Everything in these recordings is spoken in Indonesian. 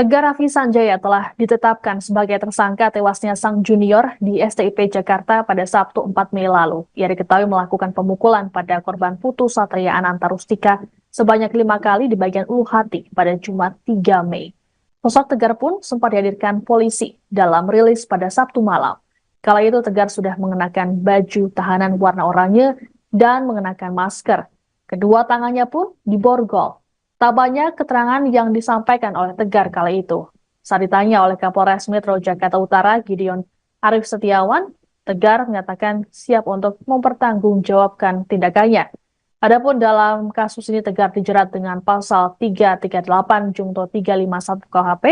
Tegar Raffi Sanjaya telah ditetapkan sebagai tersangka tewasnya sang junior di STIP Jakarta pada Sabtu 4 Mei lalu. Ia diketahui melakukan pemukulan pada korban Putu Satria Ananta Rustika sebanyak 5 kali di bagian ulu hati pada Jumat 3 Mei. Sosok Tegar pun sempat dihadirkan polisi dalam rilis pada Sabtu malam. Kala itu Tegar sudah mengenakan baju tahanan warna oranye dan mengenakan masker. Kedua tangannya pun diborgol. Tak banyak keterangan yang disampaikan oleh Tegar kala itu. Saat ditanya oleh Kapolres Metro Jakarta Utara, Gideon Arif Setiawan, Tegar menyatakan siap untuk mempertanggungjawabkan tindakannya. Adapun dalam kasus ini Tegar dijerat dengan pasal 338 Junto 351 KUHP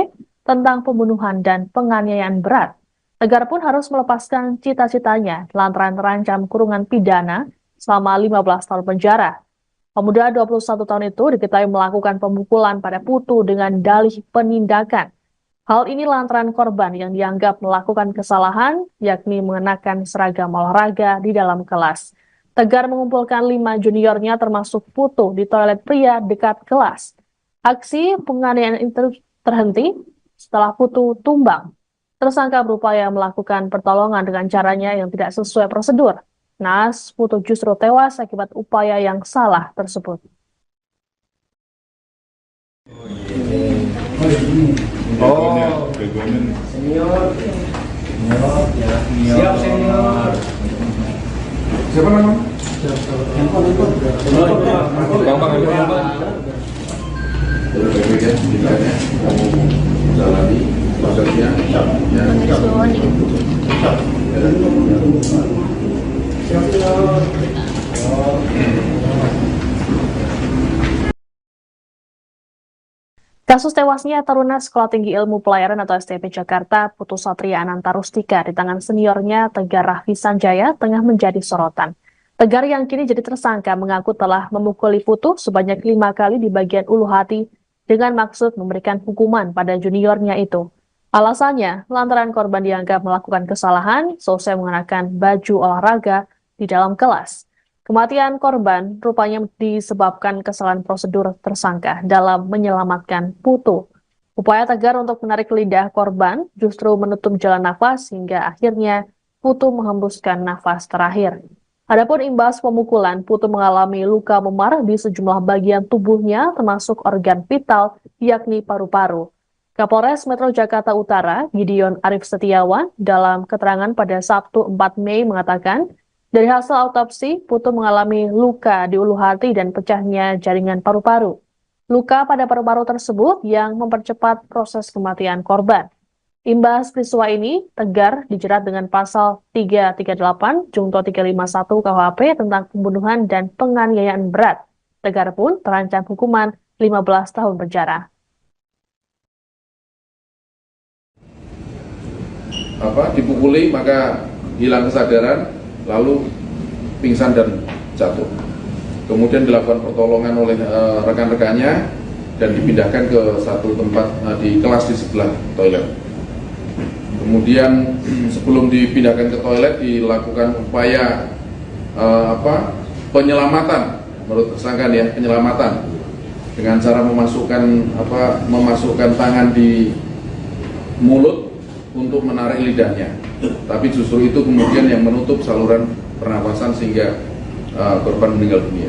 tentang pembunuhan dan penganiayaan berat. Tegar pun harus melepaskan cita-citanya lantaran terancam kurungan pidana selama 15 tahun penjara. Pemuda 21 tahun itu diketahui melakukan pemukulan pada Putu dengan dalih penindakan. Hal ini lantaran korban yang dianggap melakukan kesalahan, yakni mengenakan seragam olahraga di dalam kelas. Tegar mengumpulkan 5 juniornya termasuk Putu di toilet pria dekat kelas. Aksi penganiayaan itu terhenti setelah Putu tumbang. Tersangka berupaya melakukan pertolongan dengan caranya yang tidak sesuai prosedur. Naas, Putu justru tewas akibat upaya yang salah tersebut. Senior. Siap senior. Siapa nama? Gampang aja. Terus baik-baik ya, tindakannya kamu jalani prosesnya. Kasus tewasnya taruna Sekolah Tinggi Ilmu Pelayaran atau STIP Jakarta, Putu Satria Ananta Rustika di tangan seniornya Tegar Raffi Sanjaya tengah menjadi sorotan. Tegar yang kini jadi tersangka mengaku telah memukuli Putu sebanyak 5 kali di bagian ulu hati dengan maksud memberikan hukuman pada juniornya itu. Alasannya, lantaran korban dianggap melakukan kesalahan selesai mengenakan baju olahraga di dalam kelas. Kematian korban rupanya disebabkan kesalahan prosedur tersangka dalam menyelamatkan Putu. Upaya Tegar untuk menarik lidah korban justru menutup jalan nafas hingga akhirnya Putu menghembuskan nafas terakhir. Adapun imbas pemukulan, Putu mengalami luka memar di sejumlah bagian tubuhnya termasuk organ vital yakni paru-paru. Kapolres Metro Jakarta Utara, Gideon Arif Setiawan, dalam keterangan pada Sabtu 4 Mei mengatakan, dari hasil autopsi, Putu mengalami luka di ulu hati dan pecahnya jaringan paru-paru. Luka pada paru-paru tersebut yang mempercepat proses kematian korban. Imbas peristiwa ini, Tegar dijerat dengan pasal 338 Junto 351 KUHP tentang pembunuhan dan penganiayaan berat. Tegar pun terancam hukuman 15 tahun penjara. Dipukuli maka hilang kesadaran, lalu pingsan dan jatuh. Kemudian dilakukan pertolongan oleh rekan-rekannya dan dipindahkan ke satu tempat di kelas di sebelah toilet. Kemudian sebelum dipindahkan ke toilet dilakukan upaya penyelamatan, menurut tersangka ya, penyelamatan dengan cara memasukkan tangan di mulut untuk menarik lidahnya, tapi justru itu kemudian yang menutup saluran pernapasan sehingga korban meninggal dunia.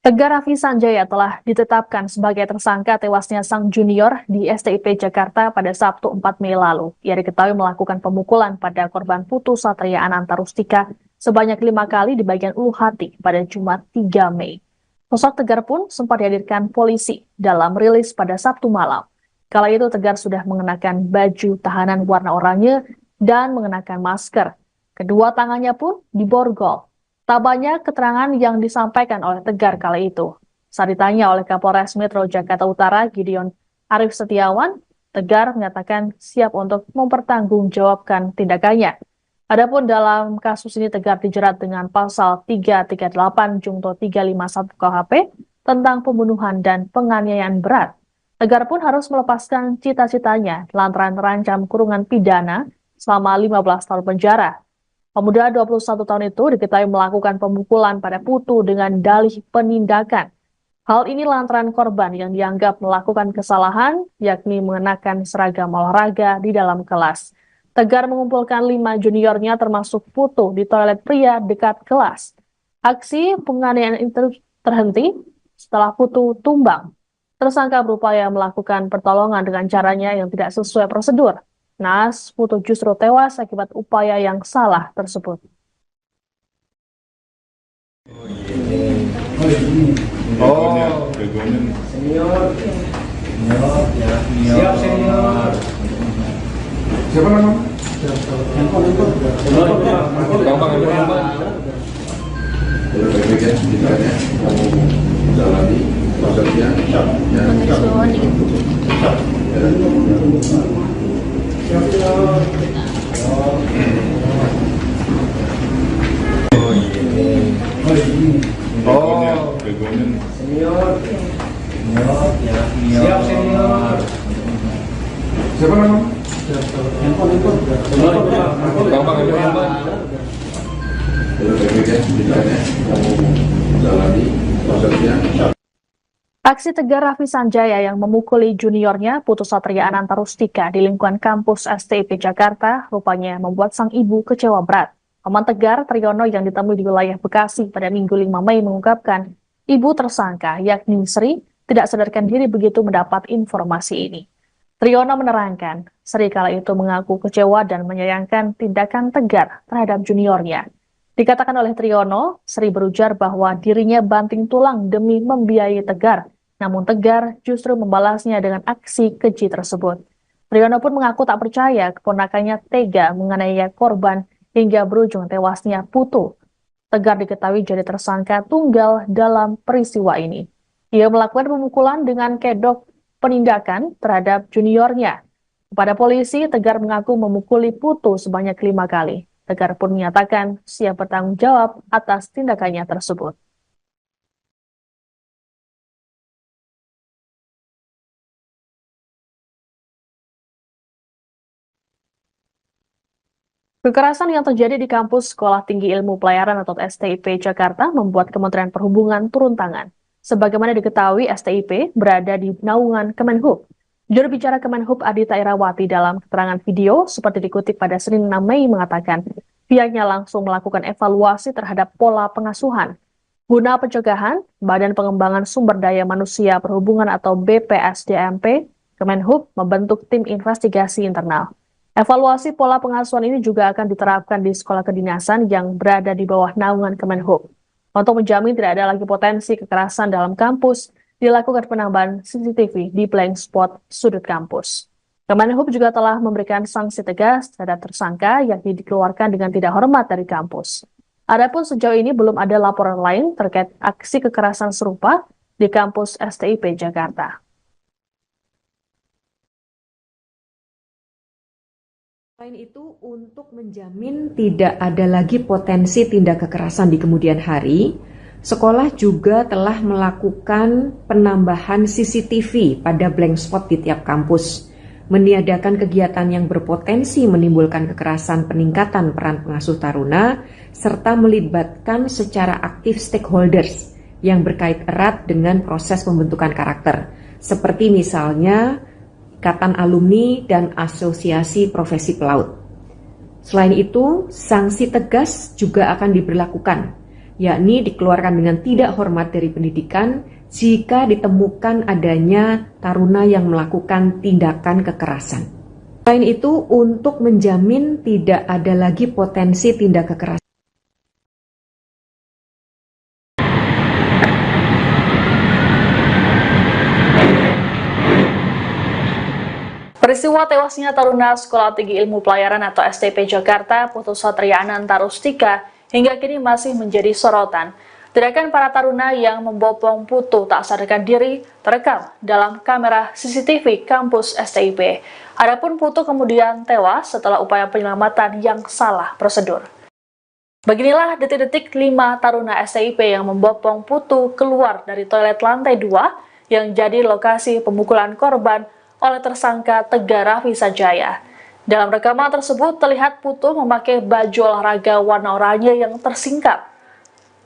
Tegar Raffi Sanjaya telah ditetapkan sebagai tersangka tewasnya sang junior di STIP Jakarta pada Sabtu 4 Mei lalu. Ia diketahui melakukan pemukulan pada korban Putu Satria Ananta Rustika sebanyak 5 kali di bagian ulu hati pada Jumat 3 Mei. Sosok Tegar pun sempat dihadirkan polisi dalam rilis pada Sabtu malam. Kala itu Tegar sudah mengenakan baju tahanan warna oranye dan mengenakan masker. Kedua tangannya pun diborgol. Tak banyak keterangan yang disampaikan oleh Tegar kala itu. Saat ditanya oleh Kapolres Metro Jakarta Utara, Gideon Arif Setiawan, Tegar menyatakan siap untuk mempertanggungjawabkan tindakannya. Adapun dalam kasus ini Tegar dijerat dengan pasal 338 Junto 351 KUHP tentang pembunuhan dan penganiayaan berat. Tegar pun harus melepaskan cita-citanya lantaran terancam kurungan pidana selama 15 tahun penjara. Pemuda 21 tahun itu diketahui melakukan pemukulan pada Putu dengan dalih penindakan. Hal ini lantaran korban yang dianggap melakukan kesalahan, yakni mengenakan seragam olahraga di dalam kelas. Tegar mengumpulkan 5 juniornya termasuk Putu di toilet pria dekat kelas. Aksi penganiayaan itu terhenti setelah Putu tumbang. Tersangka berupaya melakukan pertolongan dengan caranya yang tidak sesuai prosedur. Naas, Putu justru tewas akibat upaya yang salah tersebut. Senior. Siap senior. Siapa nama? Gampang ambil handphone. Boleh baik-baik ya, pendidikannya. Kamu jalani prosesnya. Ya. Senior. Siap senior. Siapa nama? Gampang ambil handphone. Boleh baik-baik ya, pendidikannya. Kamu jalani prosesnya. Aksi Tegar Raffi Sanjaya yang memukuli juniornya Putu Satria Ananta Rustika di lingkungan kampus STIP Jakarta rupanya membuat sang ibu kecewa berat. Paman Tegar, Triyono, yang ditemui di wilayah Bekasi pada Minggu 5 Mei mengungkapkan ibu tersangka yakni Sri tidak sadarkan diri begitu mendapat informasi ini. Triyono menerangkan, Sri kala itu mengaku kecewa dan menyayangkan tindakan Tegar terhadap juniornya. Dikatakan oleh Triyono, Sri berujar bahwa dirinya banting tulang demi membiayai Tegar, namun Tegar justru membalasnya dengan aksi keji tersebut. Triyono pun mengaku tak percaya keponakannya tega menganiaya korban hingga berujung tewasnya Putu. Tegar diketahui jadi tersangka tunggal dalam peristiwa ini. Ia melakukan pemukulan dengan kedok penindakan terhadap juniornya. Kepada polisi, Tegar mengaku memukuli Putu sebanyak 5 kali. Tegar pun menyatakan siap bertanggung jawab atas tindakannya tersebut. Kekerasan yang terjadi di kampus Sekolah Tinggi Ilmu Pelayaran atau STIP Jakarta membuat Kementerian Perhubungan turun tangan. Sebagaimana diketahui, STIP berada di naungan Kemenhub. Juru bicara Kemenhub Adita Irawati dalam keterangan video seperti dikutip pada Senin 6 Mei mengatakan, pihaknya langsung melakukan evaluasi terhadap pola pengasuhan. Guna pencegahan, Badan Pengembangan Sumber Daya Manusia Perhubungan atau BPSDMP, Kemenhub membentuk tim investigasi internal. Evaluasi pola pengasuhan ini juga akan diterapkan di sekolah kedinasan yang berada di bawah naungan Kemenhub. Untuk menjamin tidak ada lagi potensi kekerasan dalam kampus, dilakukan penambahan CCTV di blank spot sudut kampus. Kemenhub juga telah memberikan sanksi tegas terhadap tersangka yakni dikeluarkan dengan tidak hormat dari kampus. Adapun sejauh ini belum ada laporan lain terkait aksi kekerasan serupa di kampus STIP Jakarta. Selain itu, untuk menjamin tidak ada lagi potensi tindak kekerasan di kemudian hari, sekolah juga telah melakukan penambahan CCTV pada blank spot di tiap kampus, meniadakan kegiatan yang berpotensi menimbulkan kekerasan, peningkatan peran pengasuh taruna, serta melibatkan secara aktif stakeholders yang berkait erat dengan proses pembentukan karakter, seperti misalnya Ikatan Alumni dan Asosiasi Profesi Pelaut. Selain itu, sanksi tegas juga akan diberlakukan, yakni dikeluarkan dengan tidak hormat dari pendidikan jika ditemukan adanya taruna yang melakukan tindakan kekerasan. Selain itu, untuk menjamin tidak ada lagi potensi tindak kekerasan. Peristiwa tewasnya taruna Sekolah Tinggi Ilmu Pelayaran atau STIP Jakarta, Putu Satria Ananta Rustika, hingga kini masih menjadi sorotan. Tindakan para taruna yang membopong Putu tak sadarkan diri terekam dalam kamera CCTV kampus STIP. Adapun Putu kemudian tewas setelah upaya penyelamatan yang salah prosedur. Beginilah detik-detik 5 taruna STIP yang membopong Putu keluar dari toilet lantai 2 yang jadi lokasi pemukulan korban oleh tersangka Tegar Raffi Sanjaya. Dalam rekaman tersebut terlihat Putu memakai baju olahraga warna oranye yang tersingkap.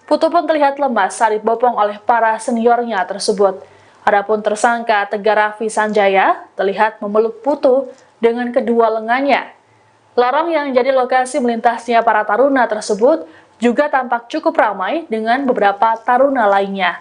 Putu pun terlihat lemas saat dibopong oleh para seniornya tersebut. Adapun tersangka Tegar Raffi Sanjaya terlihat memeluk Putu dengan kedua lengannya. Lorong yang jadi lokasi melintasnya para taruna tersebut juga tampak cukup ramai dengan beberapa taruna lainnya.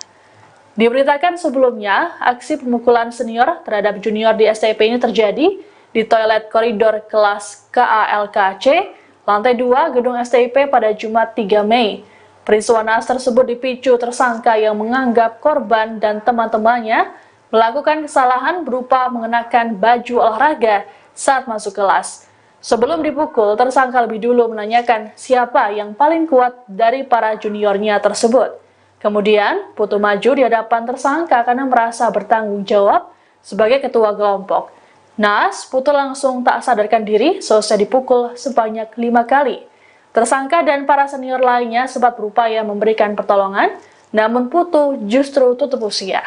Diberitakan sebelumnya, aksi pemukulan senior terhadap junior di STIP ini terjadi di toilet koridor kelas KALKC, lantai 2 gedung STIP pada Jumat 3 Mei. Peristiwa naas tersebut dipicu tersangka yang menganggap korban dan teman-temannya melakukan kesalahan berupa mengenakan baju olahraga saat masuk kelas. Sebelum dipukul, tersangka lebih dulu menanyakan siapa yang paling kuat dari para juniornya tersebut. Kemudian, Putu maju di hadapan tersangka karena merasa bertanggung jawab sebagai ketua kelompok. Naas, Putu langsung tak sadarkan diri selesai dipukul sebanyak 5 kali. Tersangka dan para senior lainnya sempat berupaya memberikan pertolongan, namun Putu justru tutup usia.